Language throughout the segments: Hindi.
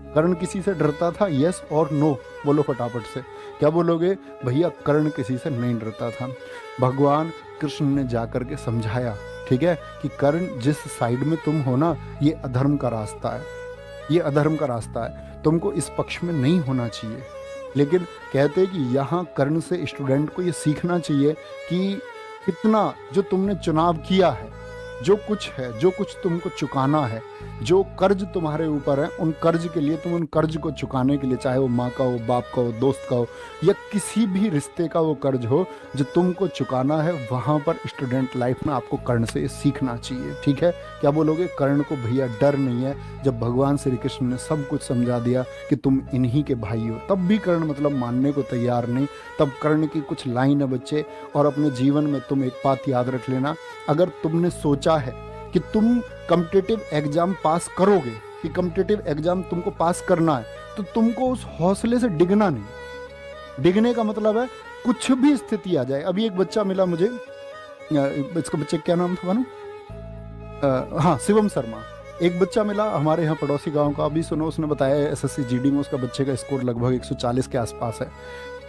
कर्ण किसी से डरता था? यस और नो बोलो फटाफट से। क्या बोलोगे? भैया कर्ण किसी से नहीं डरता था। भगवान कृष्ण ने जाकर के समझाया, ठीक है, कि कर्ण जिस साइड में तुम हो ना, ये अधर्म का रास्ता है, ये अधर्म का रास्ता है, तुमको इस पक्ष में नहीं होना चाहिए। लेकिन कहते हैं कि यहाँ कर्ण से स्टूडेंट को ये सीखना चाहिए कि कितना जो तुमने चुनाव किया है, जो कुछ है, जो कुछ तुमको चुकाना है, जो कर्ज तुम्हारे ऊपर है, उन कर्ज के लिए, तुम उन कर्ज को चुकाने के लिए, चाहे वो माँ का हो, बाप का हो, दोस्त का हो, या किसी भी रिश्ते का वो कर्ज हो जो तुमको चुकाना है, वहाँ पर स्टूडेंट लाइफ में आपको कर्ण से सीखना चाहिए। ठीक है, क्या बोलोगे? कर्ण को भैया डर नहीं है। जब भगवान श्री कृष्ण ने सब कुछ समझा दिया कि तुम इन्हीं के भाई हो, तब भी कर्ण मतलब मानने को तैयार नहीं। तब कर्ण की कुछ लाइन है बच्चे, और अपने जीवन में तुम एक बात याद रख लेना, अगर तुमने सोचा है कि तुम कॉम्पिटिटिव एग्जाम पास करोगे, कि कॉम्पिटिटिव एग्जाम तुमको पास करना है, तो तुमको उस हौसले से डिगना नहीं। डिगने का मतलब है कुछ भी स्थिति आ जाए। अभी एक बच्चा मिला मुझे, इसका बच्चे क्या नाम था मानो, हाँ शिवम शर्मा, एक बच्चा मिला हमारे यहाँ पड़ोसी गांव का। अभी सुनो, उसने बताया एसएससी जीडी में उसका बच्चे का स्कोर लगभग 140 के आसपास है।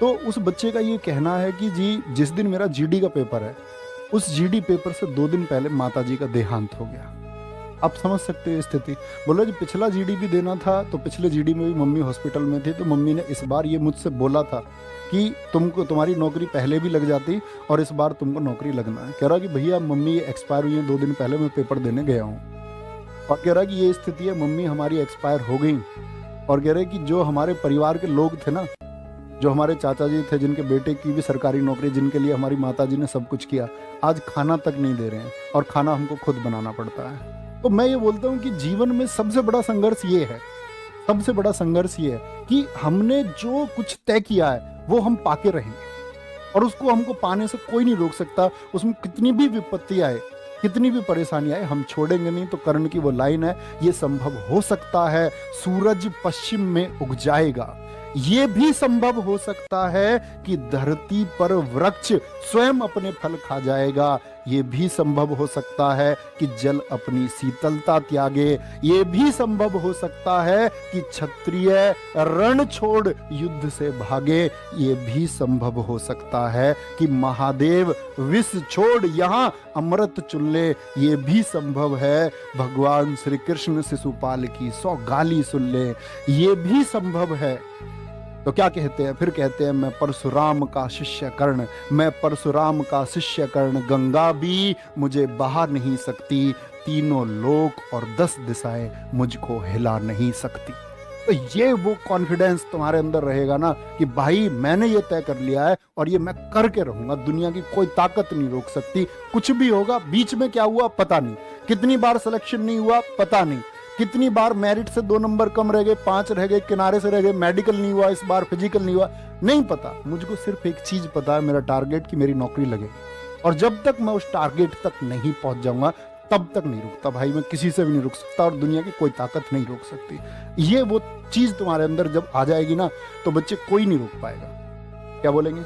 तो उस बच्चे का ये कहना है कि जी जिस दिन मेरा जीडी का पेपर है, उस जीडी पेपर से 2 दिन पहले माताजी का देहांत हो गया। आप समझ सकते हो स्थिति। बोला जी पिछला जीडी भी देना था, तो पिछले जीडी में भी मम्मी हॉस्पिटल में थी, तो मम्मी ने इस बार ये मुझसे बोला था कि तुमको, तुम्हारी नौकरी पहले भी लग जाती और इस बार तुमको नौकरी लगना है। कह रहा कि भैया मम्मी ये एक्सपायर हुई है, 2 दिन पहले मैं पेपर देने गया हूँ, और कह रहा कि ये स्थिति है, मम्मी हमारी एक्सपायर हो गई। और कह रहे कि जो हमारे परिवार के लोग थे ना, जो हमारे चाचा जी थे, जिनके बेटे की भी सरकारी नौकरी, जिनके लिए हमारी माताजी ने सब कुछ किया, आज खाना तक नहीं दे रहे हैं, और खाना हमको खुद बनाना पड़ता है। तो मैं ये बोलता हूँ कि जीवन में सबसे बड़ा संघर्ष ये है, सबसे बड़ा संघर्ष ये है कि हमने जो कुछ तय किया है वो हम पाके रहेंगे, और उसको हमको पाने से कोई नहीं रोक सकता। उसमें कितनी भी विपत्ति आए, कितनी भी परेशानी आए, हम छोड़ेंगे नहीं। तो कर्ण की वो लाइन है, ये संभव हो सकता है सूरज पश्चिम में उग जाएगा, ये भी संभव हो सकता है कि धरती पर वृक्ष स्वयं अपने फल खा जाएगा, ये भी संभव हो सकता है कि जल अपनी शीतलता त्यागे, ये भी संभव हो सकता है कि क्षत्रिय रण छोड़ युद्ध से भागे, ये भी संभव हो सकता है कि महादेव विष छोड़ यहाँ अमृत चुन ले, ये भी संभव है भगवान श्री कृष्ण शिशुपाल की 100 गाली सुन ले, ये भी संभव है। तो क्या कहते हैं फिर? कहते हैं मैं परशुराम का शिष्य कर्ण, मैं परशुराम का शिष्य कर्ण, गंगा भी मुझे बहा नहीं सकती, तीनों लोक और 10 दिशाएं मुझको हिला नहीं सकती। तो ये वो कॉन्फिडेंस तुम्हारे अंदर रहेगा ना कि भाई मैंने ये तय कर लिया है और ये मैं करके रहूंगा, दुनिया की कोई ताकत नहीं रोक सकती। कुछ भी होगा, बीच में क्या हुआ पता नहीं, कितनी बार सिलेक्शन नहीं हुआ पता नहीं, कितनी बार मेरिट से 2 नंबर कम रह गए, 5 रह गए, किनारे से रह गए, मेडिकल नहीं हुआ इस बार, फिजिकल नहीं हुआ, नहीं पता। मुझको सिर्फ एक चीज पता है, मेरा टारगेट कि मेरी नौकरी लगे, और जब तक मैं उस टारगेट तक नहीं पहुंच जाऊंगा तब तक नहीं रुकता भाई, मैं किसी से भी नहीं रुक सकता, और दुनिया की कोई ताकत नहीं रोक सकती। ये वो चीज तुम्हारे अंदर जब आ जाएगी ना, तो बच्चे कोई नहीं रोक पाएगा। क्या बोलेंगे?